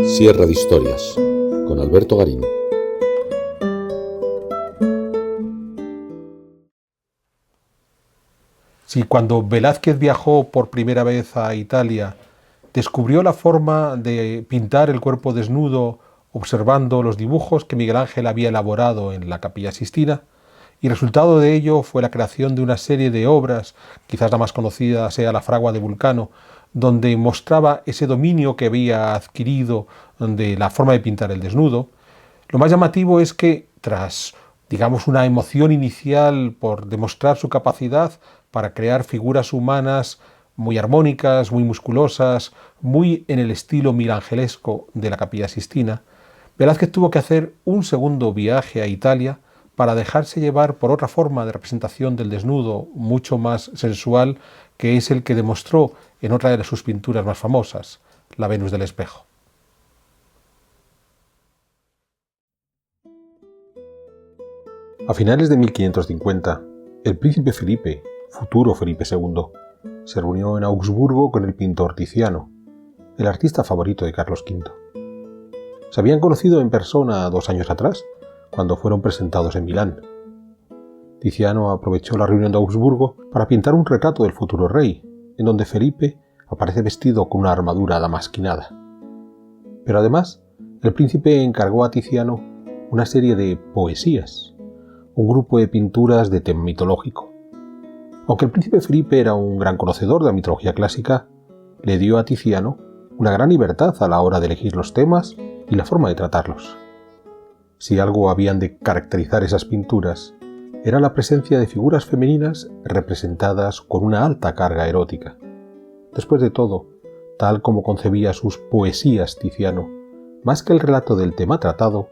Sierra de Historias, con Alberto Garín. Si cuando Velázquez viajó por primera vez a Italia, descubrió la forma de pintar el cuerpo desnudo observando los dibujos que Miguel Ángel había elaborado en la Capilla Sixtina, y resultado de ello fue la creación de una serie de obras, quizás la más conocida sea La fragua de Vulcano, donde mostraba ese dominio que había adquirido de la forma de pintar el desnudo. Lo más llamativo es que, tras, digamos, una emoción inicial por demostrar su capacidad para crear figuras humanas muy armónicas, muy musculosas, muy en el estilo milangelesco de la Capilla Sixtina, Velázquez tuvo que hacer un segundo viaje a Italia para dejarse llevar por otra forma de representación del desnudo mucho más sensual, que es el que demostró en otra de sus pinturas más famosas, la Venus del Espejo. A finales de 1550, el príncipe Felipe, futuro Felipe II, se reunió en Augsburgo con el pintor Tiziano, el artista favorito de Carlos V. Se habían conocido en persona 2 años atrás, cuando fueron presentados en Milán. Tiziano aprovechó la reunión de Augsburgo para pintar un retrato del futuro rey, en donde Felipe aparece vestido con una armadura damasquinada. Pero además, el príncipe encargó a Tiziano una serie de poesías, un grupo de pinturas de tema mitológico. Aunque el príncipe Felipe era un gran conocedor de la mitología clásica, le dio a Tiziano una gran libertad a la hora de elegir los temas y la forma de tratarlos. Si algo habían de caracterizar esas pinturas, era la presencia de figuras femeninas representadas con una alta carga erótica. Después de todo, tal como concebía sus poesías Tiziano, más que el relato del tema tratado,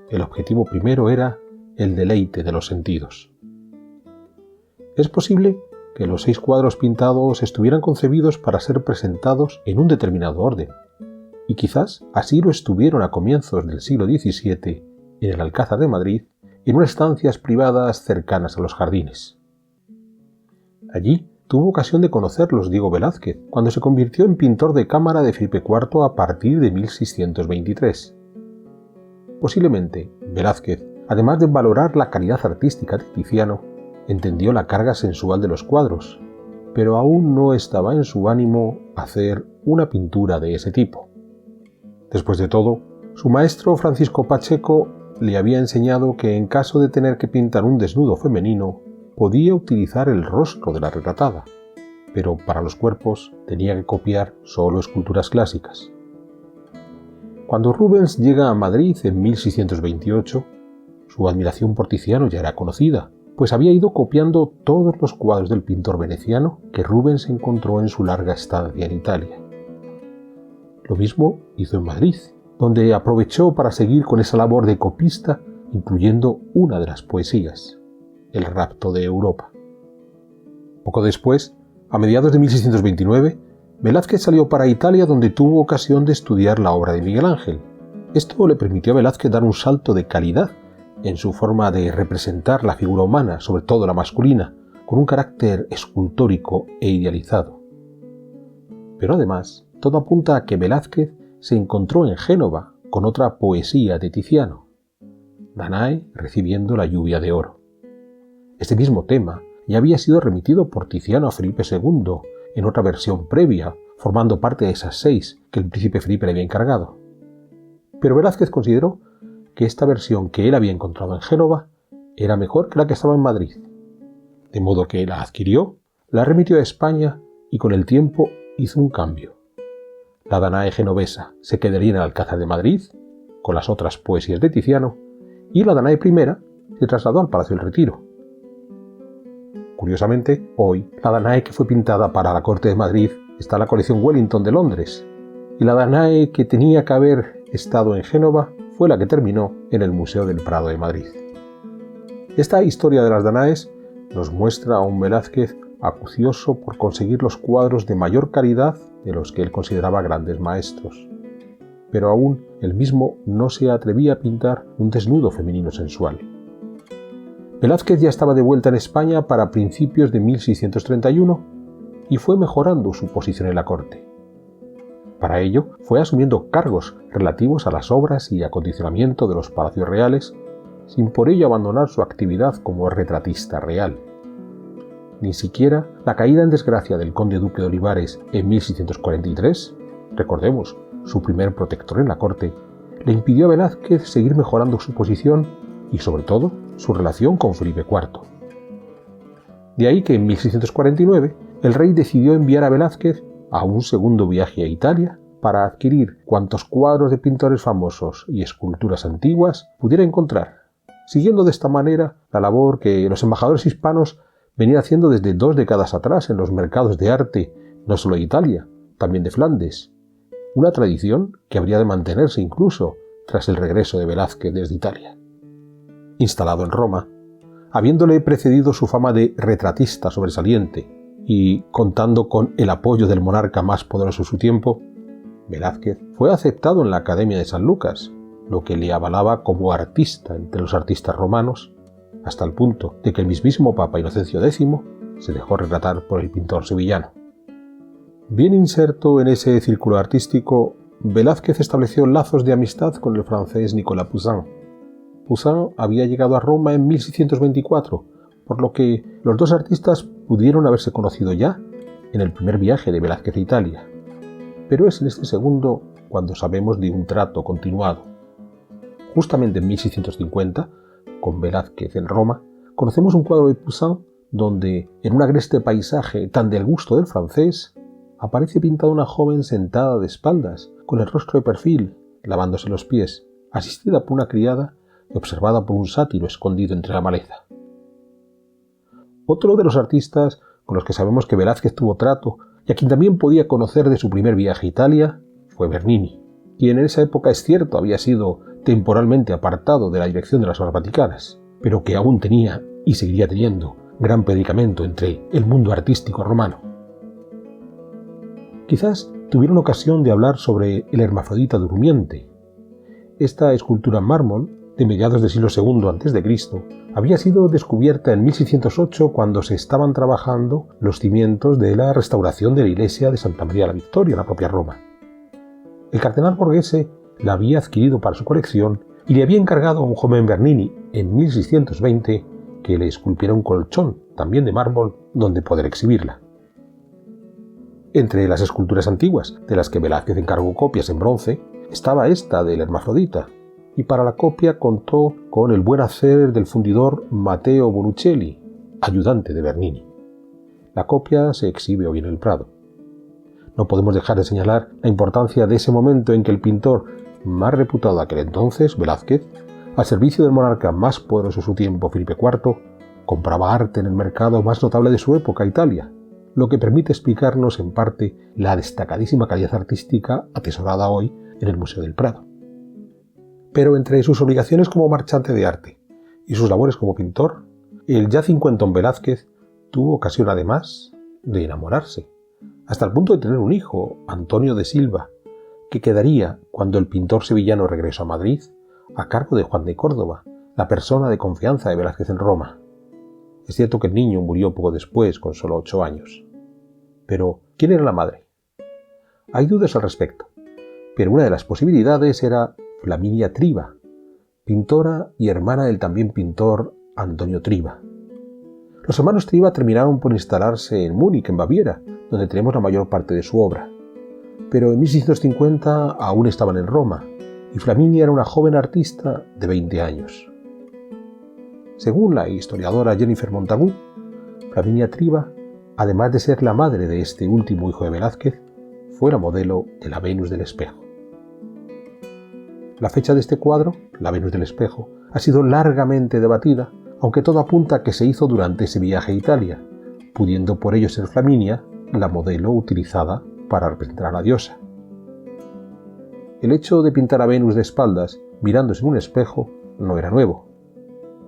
el objetivo primero era el deleite de los sentidos. Es posible que los 6 cuadros pintados estuvieran concebidos para ser presentados en un determinado orden, y quizás así lo estuvieron a comienzos del siglo XVII en el Alcázar de Madrid, en unas estancias privadas cercanas a los jardines. Allí tuvo ocasión de conocerlos Diego Velázquez, cuando se convirtió en pintor de cámara de Felipe IV a partir de 1623. Posiblemente, Velázquez, además de valorar la calidad artística de Tiziano, entendió la carga sensual de los cuadros, pero aún no estaba en su ánimo hacer una pintura de ese tipo. Después de todo, su maestro Francisco Pacheco le había enseñado que en caso de tener que pintar un desnudo femenino, podía utilizar el rostro de la retratada, pero para los cuerpos tenía que copiar solo esculturas clásicas. Cuando Rubens llega a Madrid en 1628, su admiración por Tiziano ya era conocida, pues había ido copiando todos los cuadros del pintor veneciano que Rubens encontró en su larga estancia en Italia. Lo mismo hizo en Madrid, donde aprovechó para seguir con esa labor de copista, incluyendo una de las poesías, El rapto de Europa. Poco después, a mediados de 1629, Velázquez salió para Italia, donde tuvo ocasión de estudiar la obra de Miguel Ángel. Esto le permitió a Velázquez dar un salto de calidad en su forma de representar la figura humana, sobre todo la masculina, con un carácter escultórico e idealizado. Pero además, todo apunta a que Velázquez se encontró en Génova con otra poesía de Tiziano, Danae recibiendo la lluvia de oro. Este mismo tema ya había sido remitido por Tiziano a Felipe II en otra versión previa, formando parte de esas 6 que el príncipe Felipe le había encargado. Pero Velázquez consideró que esta versión que él había encontrado en Génova era mejor que la que estaba en Madrid, de modo que la adquirió, la remitió a España y con el tiempo hizo un cambio. La Danae genovesa se quedaría en el Alcázar de Madrid, con las otras poesías de Tiziano, y la Danae primera se trasladó al Palacio del Retiro. Curiosamente, hoy, la Danae que fue pintada para la Corte de Madrid está en la colección Wellington de Londres, y la Danae que tenía que haber estado en Génova fue la que terminó en el Museo del Prado de Madrid. Esta historia de las Danaes nos muestra a un Velázquez acucioso por conseguir los cuadros de mayor calidad de los que él consideraba grandes maestros. Pero aún él mismo no se atrevía a pintar un desnudo femenino sensual. Velázquez ya estaba de vuelta en España para principios de 1631 y fue mejorando su posición en la corte. Para ello, fue asumiendo cargos relativos a las obras y acondicionamiento de los palacios reales, sin por ello abandonar su actividad como retratista real. Ni siquiera la caída en desgracia del conde duque de Olivares en 1643, recordemos, su primer protector en la corte, le impidió a Velázquez seguir mejorando su posición y, sobre todo, su relación con Felipe IV. De ahí que en 1649 el rey decidió enviar a Velázquez a un segundo viaje a Italia para adquirir cuantos cuadros de pintores famosos y esculturas antiguas pudiera encontrar, siguiendo de esta manera la labor que los embajadores hispanos venían haciendo desde 2 décadas atrás en los mercados de arte, no solo de Italia, también de Flandes, una tradición que habría de mantenerse incluso tras el regreso de Velázquez desde Italia. Instalado en Roma, habiéndole precedido su fama de retratista sobresaliente y contando con el apoyo del monarca más poderoso de su tiempo, Velázquez fue aceptado en la Academia de San Lucas, lo que le avalaba como artista entre los artistas romanos, hasta el punto de que el mismísimo Papa Inocencio X se dejó retratar por el pintor sevillano. Bien inserto en ese círculo artístico, Velázquez estableció lazos de amistad con el francés Nicolas Poussin. Poussin había llegado a Roma en 1624, por lo que los dos artistas pudieron haberse conocido ya en el primer viaje de Velázquez a Italia. Pero es en este segundo cuando sabemos de un trato continuado. Justamente en 1650, con Velázquez en Roma, conocemos un cuadro de Poussin donde, en un agreste paisaje tan del gusto del francés, aparece pintada una joven sentada de espaldas, con el rostro de perfil, lavándose los pies, asistida por una criada y observada por un sátiro escondido entre la maleza. Otro de los artistas con los que sabemos que Velázquez tuvo trato y a quien también podía conocer de su primer viaje a Italia fue Bernini, quien en esa época es cierto había sido temporalmente apartado de la dirección de las obras vaticanas, pero que aún tenía y seguiría teniendo gran predicamento entre el mundo artístico romano. Quizás tuvieron ocasión de hablar sobre el Hermafrodita durmiente. Esta escultura en mármol, de mediados del siglo II a.C., había sido descubierta en 1608 cuando se estaban trabajando los cimientos de la restauración de la iglesia de Santa María la Victoria en la propia Roma. El cardenal Borghese la había adquirido para su colección y le había encargado a un joven Bernini en 1620 que le esculpiera un colchón, también de mármol, donde poder exhibirla. Entre las esculturas antiguas, de las que Velázquez encargó copias en bronce, estaba esta del Hermafrodita, y para la copia contó con el buen hacer del fundidor Matteo Bonuccelli, ayudante de Bernini. La copia se exhibe hoy en el Prado. No podemos dejar de señalar la importancia de ese momento en que el pintor más reputado de aquel entonces, Velázquez, al servicio del monarca más poderoso de su tiempo, Felipe IV, compraba arte en el mercado más notable de su época, Italia, lo que permite explicarnos en parte la destacadísima calidad artística atesorada hoy en el Museo del Prado. Pero entre sus obligaciones como marchante de arte y sus labores como pintor, el ya cincuentón Velázquez tuvo ocasión además de enamorarse, hasta el punto de tener un hijo, Antonio de Silva, que quedaría, cuando el pintor sevillano regresó a Madrid, a cargo de Juan de Córdoba, la persona de confianza de Velázquez en Roma. Es cierto que el niño murió poco después, con solo 8 años. Pero, ¿quién era la madre? Hay dudas al respecto, pero una de las posibilidades era Flaminia Triba, pintora y hermana del también pintor Antonio Triba. Los hermanos Triba terminaron por instalarse en Múnich, en Baviera, donde tenemos la mayor parte de su obra. Pero en 1650 aún estaban en Roma, y Flaminia era una joven artista de 20 años. Según la historiadora Jennifer Montagu, Flaminia Triba, además de ser la madre de este último hijo de Velázquez, fue la modelo de la Venus del Espejo. La fecha de este cuadro, la Venus del Espejo, ha sido largamente debatida, aunque todo apunta a que se hizo durante ese viaje a Italia, pudiendo por ello ser Flaminia la modelo utilizada para representar a la diosa. El hecho de pintar a Venus de espaldas, mirándose en un espejo, no era nuevo.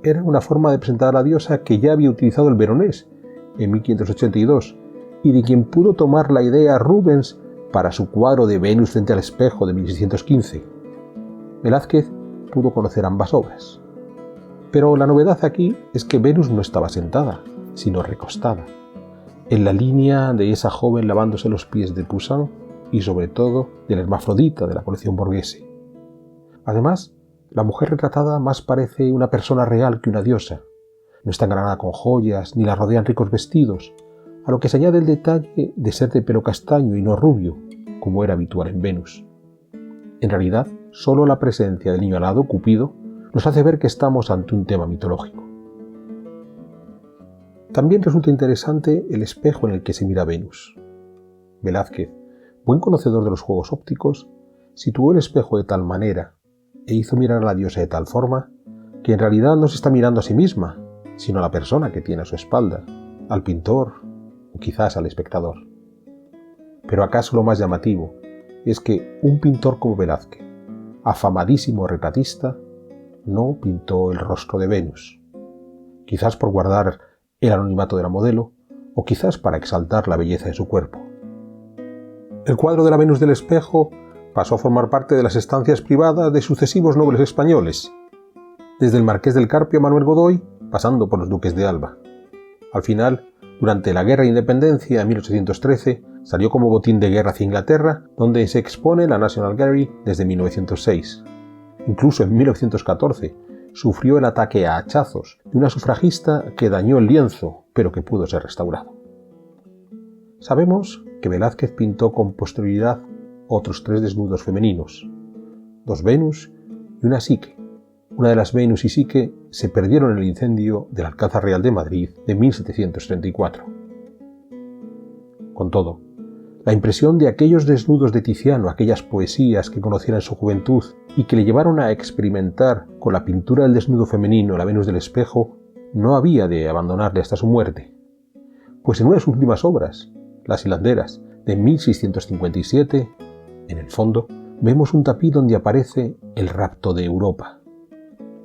Era una forma de presentar a la diosa que ya había utilizado el Veronés en 1582 y de quien pudo tomar la idea Rubens para su cuadro de Venus frente al espejo de 1615. Velázquez pudo conocer ambas obras. Pero la novedad aquí es que Venus no estaba sentada, sino recostada, en la línea de esa joven lavándose los pies de Poussin, y sobre todo de la hermafrodita de la colección Borghese. Además, la mujer retratada más parece una persona real que una diosa. No está engranada con joyas ni la rodean ricos vestidos, a lo que se añade el detalle de ser de pelo castaño y no rubio, como era habitual en Venus. En realidad, solo la presencia del niño alado, Cupido, nos hace ver que estamos ante un tema mitológico. También resulta interesante el espejo en el que se mira Venus. Velázquez, buen conocedor de los juegos ópticos, situó el espejo de tal manera e hizo mirar a la diosa de tal forma que en realidad no se está mirando a sí misma, sino a la persona que tiene a su espalda, al pintor o quizás al espectador. Pero acaso lo más llamativo es que un pintor como Velázquez, afamadísimo retratista, no pintó el rostro de Venus, quizás por guardar el anonimato de la modelo o quizás para exaltar la belleza de su cuerpo. El cuadro de la Venus del espejo pasó a formar parte de las estancias privadas de sucesivos nobles españoles, desde el marqués del Carpio a Manuel Godoy, pasando por los duques de Alba. Al final, durante la Guerra de Independencia en 1813, salió como botín de guerra hacia Inglaterra, donde se expone en la National Gallery desde 1906. Incluso en 1914 sufrió el ataque a hachazos de una sufragista que dañó el lienzo, pero que pudo ser restaurado. Sabemos que Velázquez pintó con posterioridad otros 3 desnudos femeninos, 2 Venus y una Psique. Una de las Venus y Psique se perdieron en el incendio del Alcázar Real de Madrid de 1734. Con todo, la impresión de aquellos desnudos de Tiziano, aquellas poesías que conociera en su juventud y que le llevaron a experimentar con la pintura del desnudo femenino, la Venus del espejo, no había de abandonarle hasta su muerte. Pues en una de sus últimas obras, Las hilanderas, de 1657, en el fondo, vemos un tapiz donde aparece el rapto de Europa,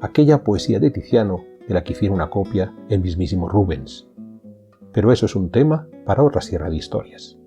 aquella poesía de Tiziano de la que hiciera una copia el mismísimo Rubens. Pero eso es un tema para otra sierra de historias.